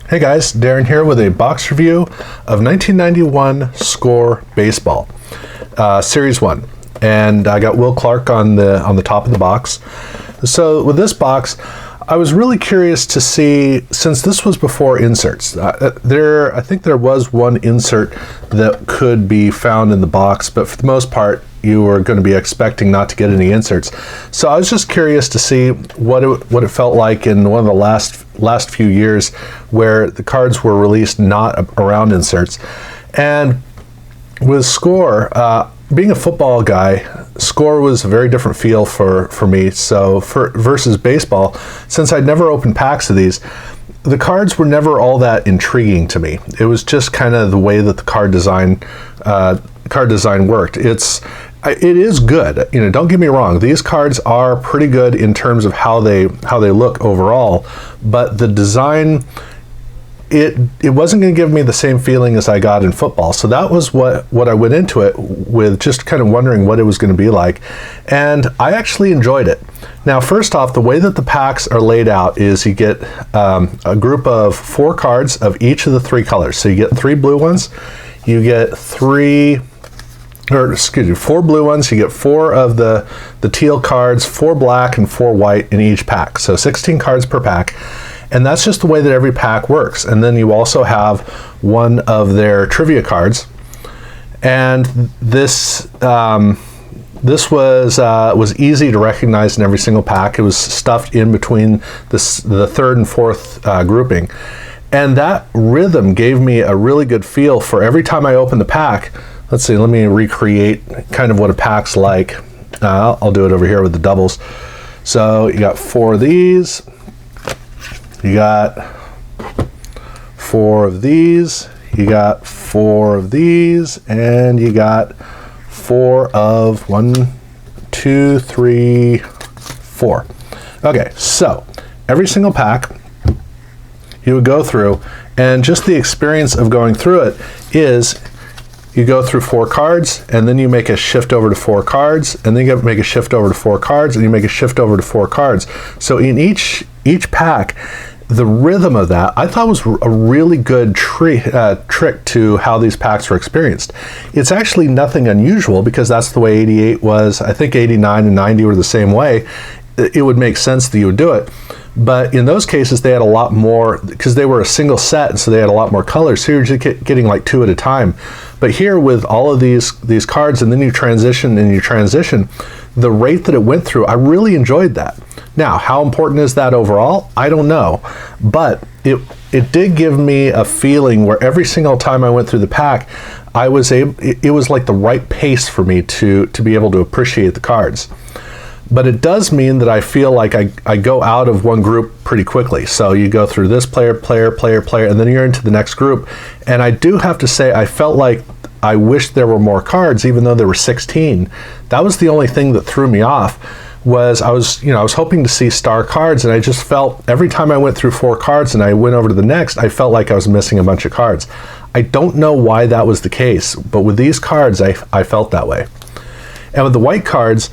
Hey guys, Darren here with a box review of 1991 Score Baseball, Series 1. And I got Will Clark on the top of the box. So with this box, I was really curious to see, since this was before inserts, I think there was one insert that could be found in the box, but for the most part, you were going to be expecting not to get any inserts. So I was just curious to see what it felt like in one of the last few years where the cards were released not around inserts. And with Score, being a football guy, Score was a very different feel for me. So versus baseball, since I'd never opened packs of these, the cards were never all that intriguing to me. It was just kind of the way that the card design worked. It is good. You know, don't get me wrong. These cards are pretty good in terms of how they look overall, but the design, it wasn't going to give me the same feeling as I got in football. So that was what I went into it with, just kind of wondering what it was going to be like, and I actually enjoyed it. Now, first off, the way that the packs are laid out is you get a group of 4 cards of each of the 3 colors. So you get 3 blue ones, you get 4 blue ones, you get 4 of the teal cards, 4 black and 4 white in each pack. So 16 cards per pack. And that's just the way that every pack works. And then you also have one of their trivia cards. And this was easy to recognize in every single pack. It was stuffed in between the 3rd and 4th grouping. And that rhythm gave me a really good feel for every time I opened the pack. Let's see, let me recreate kind of what a pack's like. I'll do it over here with the doubles. So you got 4 of these, you got 4 of these, you got 4 of these, and you got 4 of 1, 2, 3, 4. Okay, so every single pack you would go through, and just the experience of going through it is you go through 4 cards, and then you make a shift over to 4 cards, and then you make a shift over to 4 cards, and you make a shift over to 4 cards. So in each pack, the rhythm of that, I thought was a really good trick to how these packs were experienced. It's actually nothing unusual because that's the way 88 was. I think 89 and 90 were the same way. It would make sense that you would do it. But in those cases, they had a lot more, because they were a single set, and so they had a lot more colors. So you're just getting like 2 at a time. But here, with all of these cards, and then you transition, the rate that it went through, I really enjoyed that. Now, how important is that overall? I don't know. But it did give me a feeling where every single time I went through the pack, it was like the right pace for me to be able to appreciate the cards. But it does mean that I feel like I go out of one group pretty quickly. So you go through this player, and then you're into the next group. And I do have to say, I felt like I wished there were more cards, even though there were 16. That was the only thing that threw me off. I was hoping to see star cards, and I just felt every time I went through 4 cards and I went over to the next, I felt like I was missing a bunch of cards. I don't know why that was the case, but with these cards, I felt that way. And with the white cards,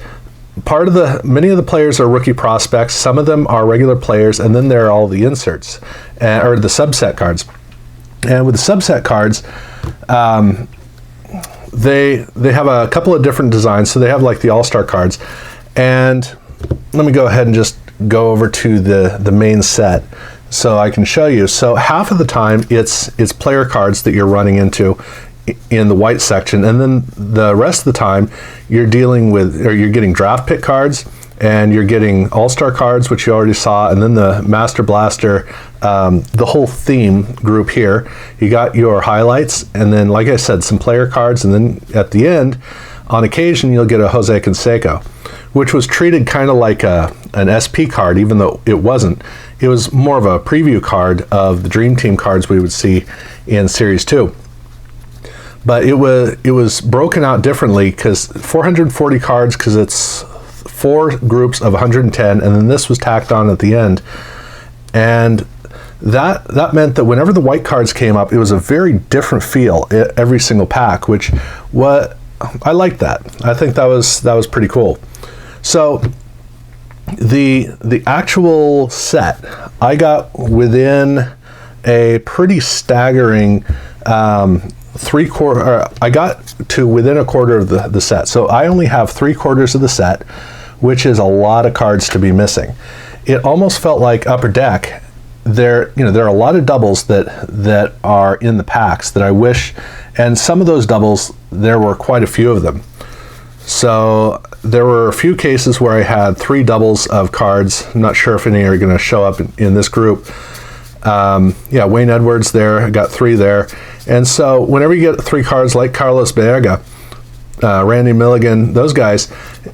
many of the players are rookie prospects, some of them are regular players, and then there are all the inserts, or the subset cards. And with the subset cards, they have a couple of different designs. So they have like the all-star cards. And let me go ahead and just go over to the main set so I can show you. So half of the time it's player cards that you're running into in the white section, and then the rest of the time you're getting draft pick cards, and you're getting all-star cards, which you already saw, and then the Master Blaster, the whole theme group here. You got your highlights, and then, like I said, some player cards, and then at the end, on occasion, you'll get a Jose Canseco, which was treated kind of like an SP card, even though it wasn't. It was more of a preview card of the Dream Team cards we would see in Series 2. But it was broken out differently, because 440 cards, because it's 4 groups of 110, and then this was tacked on at the end. And that meant that whenever the white cards came up, it was a very different feel every single pack, which I liked that. I think that was pretty cool. So the actual set, I got within a pretty staggering I got to within a quarter of the set. So I only have 3/4 of the set, which is a lot of cards to be missing. It almost felt like Upper Deck. There are a lot of doubles that are in the packs that I wish, and some of those doubles, there were quite a few of them. So there were a few cases where I had 3 doubles of cards. I'm not sure if any are going to show up in this group. Yeah, Wayne Edwards there, I got 3 there. And so whenever you get 3 cards like Carlos Baerga, Randy Milligan, those guys,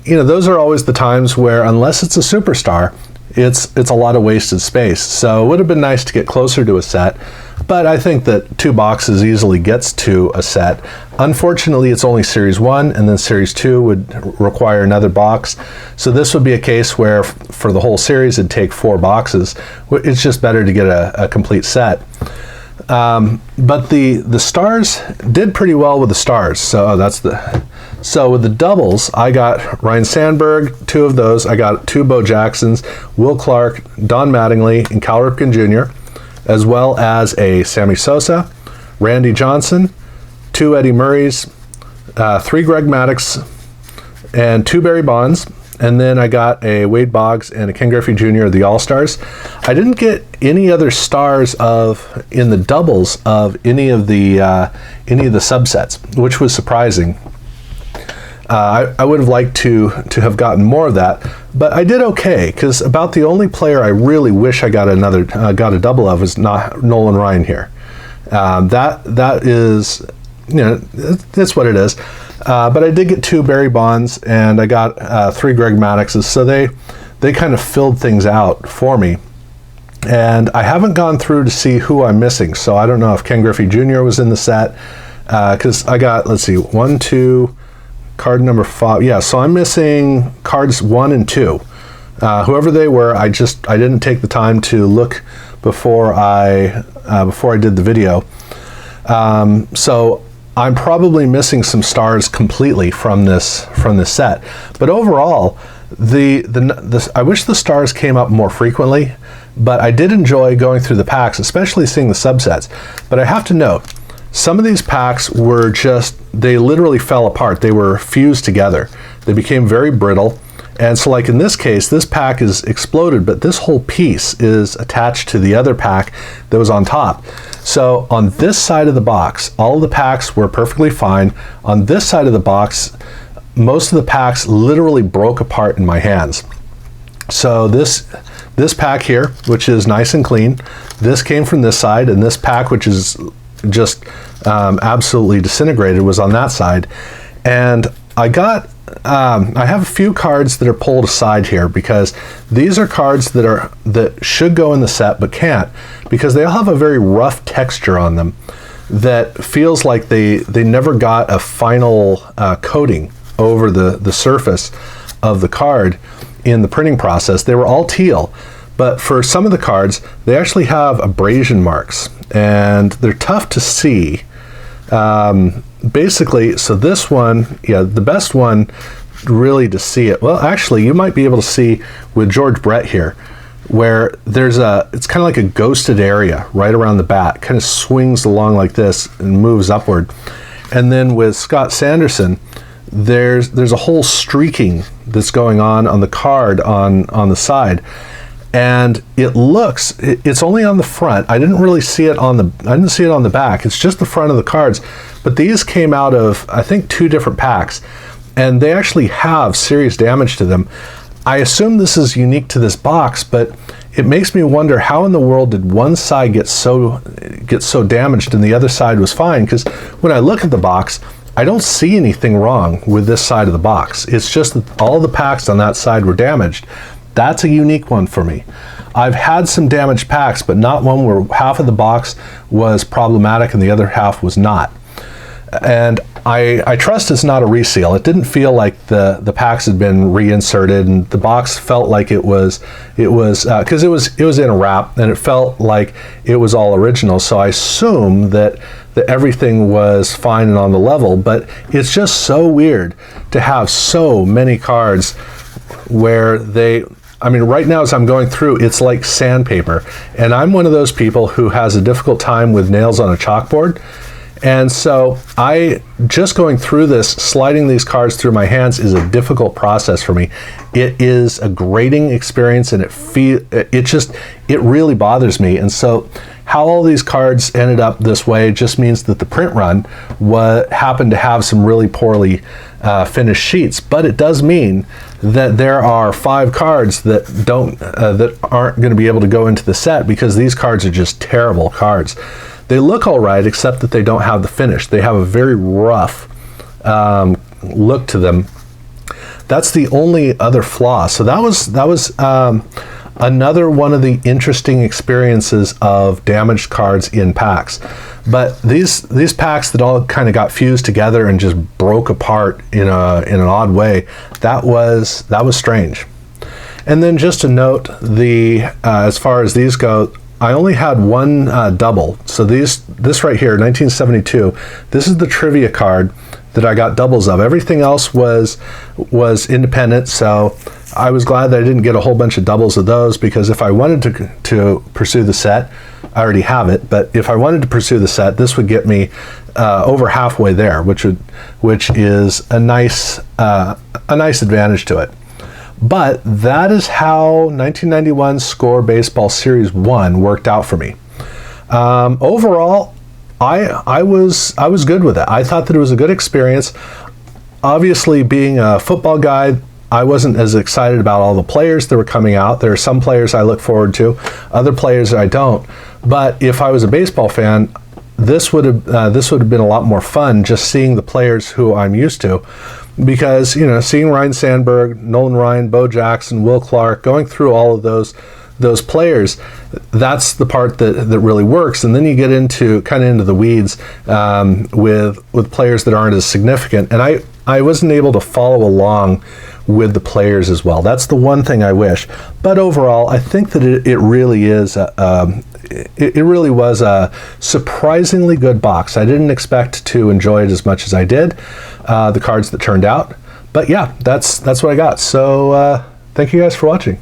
those are always the times where, unless it's a superstar, it's a lot of wasted space. So it would have been nice to get closer to a set, but I think that 2 boxes easily gets to a set. Unfortunately, it's only Series 1, and then Series 2 would require another box. So this would be a case where for the whole series it'd take 4 boxes. It's just better to get a complete set. But the stars did pretty well with the stars. So with the doubles, I got Ryan Sandberg, 2 of those. I got 2 Bo Jacksons, Will Clark, Don Mattingly, and Cal Ripken Jr., as well as a Sammy Sosa, Randy Johnson, 2 Eddie Murrays, 3 Greg Maddux, and 2 Barry Bonds. And then I got a Wade Boggs and a Ken Griffey Jr. of the All-Stars. I didn't get any other stars in the doubles of any of the subsets, which was surprising. I would have liked to have gotten more of that, but I did okay, because about the only player I really wish I got a double of was not Nolan Ryan here. That is, that's what it is. But I did get 2 Barry Bonds, and I got 3 Greg Madduxes, so they kind of filled things out for me. And I haven't gone through to see who I'm missing, so I don't know if Ken Griffey Jr. was in the set, because I got, let's see, 1, 2, card number 5. Yeah, so I'm missing cards 1 and 2. Whoever they were, I didn't take the time to look before I did the video. So I'm probably missing some stars completely from this set. But overall, I wish the stars came up more frequently, but I did enjoy going through the packs, especially seeing the subsets. But I have to note, some of these packs were they literally fell apart. They were fused together. They became very brittle. And so like in this case, this pack is exploded, but this whole piece is attached to the other pack that was on top. So on this side of the box, all of the packs were perfectly fine. On this side of the box, most of the packs literally broke apart in my hands. So this pack here, which is nice and clean, this came from this side, and this pack, which is just absolutely disintegrated, was on that side. And I have a few cards that are pulled aside here, because these are cards that should go in the set but can't, because they all have a very rough texture on them that feels like they never got a final coating over the surface of the card in the printing process. They were all teal, but for some of the cards they actually have abrasion marks, and they're tough to see. Basically, so this one, yeah, the best one really to see it, well, actually you might be able to see with George Brett here, where it's kind of like a ghosted area right around the bat, kind of swings along like this and moves upward. And then with Scott Sanderson, there's a whole streaking that's going on the card on the side. And it's only on the front. I didn't see it on the back. It's just the front of the cards. But these came out of, I think, 2 different packs, and they actually have serious damage to them. I assume this is unique to this box, but it makes me wonder how in the world did one side get so damaged and the other side was fine? Because when I look at the box, I don't see anything wrong with this side of the box. It's just that all the packs on that side were damaged. That's a unique one for me. I've had some damaged packs, but not one where half of the box was problematic and the other half was not. And I trust it's not a reseal. It didn't feel like the packs had been reinserted, and the box felt like it was because it was in a wrap, and it felt like it was all original. So I assume that everything was fine and on the level. But it's just so weird to have so many cards where I mean, right now as I'm going through, it's like sandpaper. And I'm one of those people who has a difficult time with nails on a chalkboard. And so just going through this, sliding these cards through my hands is a difficult process for me. It is a grating experience, and it really bothers me. And so how all these cards ended up this way just means that the print run happened to have some really poorly finished sheets. But it does mean that there are 5 cards that aren't going to be able to go into the set, because these cards are just terrible cards. They look all right, except that they don't have the finish. They have a very rough look to them. That's the only other flaw. So that was another one of the interesting experiences of damaged cards in packs. But these packs that all kind of got fused together and just broke apart in an odd way, that was strange. And then just to note, as far as these go, I only had one double. So this right here, 1972, this is the trivia card that I got doubles of. Everything else was independent, so I was glad that I didn't get a whole bunch of doubles of those, because if I wanted to pursue the set, I already have it, but if I wanted to pursue the set, this would get me over halfway there, which is a nice advantage to it. But that is how 1991 Score Baseball Series 1 worked out for me. Overall, I was good with it. I thought that it was a good experience. Obviously, being a football guy, I wasn't as excited about all the players that were coming out. There are some players I look forward to, other players I don't. But if I was a baseball fan, this would have been a lot more fun, just seeing the players who I'm used to. Because, seeing Ryne Sandberg, Nolan Ryan, Bo Jackson, Will Clark, going through all of those players, that's the part that really works. And then you get into the weeds with players that aren't as significant. And I wasn't able to follow along with the players as well. That's the one thing I wish. But overall, I think that it really is it really was a surprisingly good box. I didn't expect to enjoy it as much as I did, the cards that turned out. But yeah, that's what I got. So thank you guys for watching.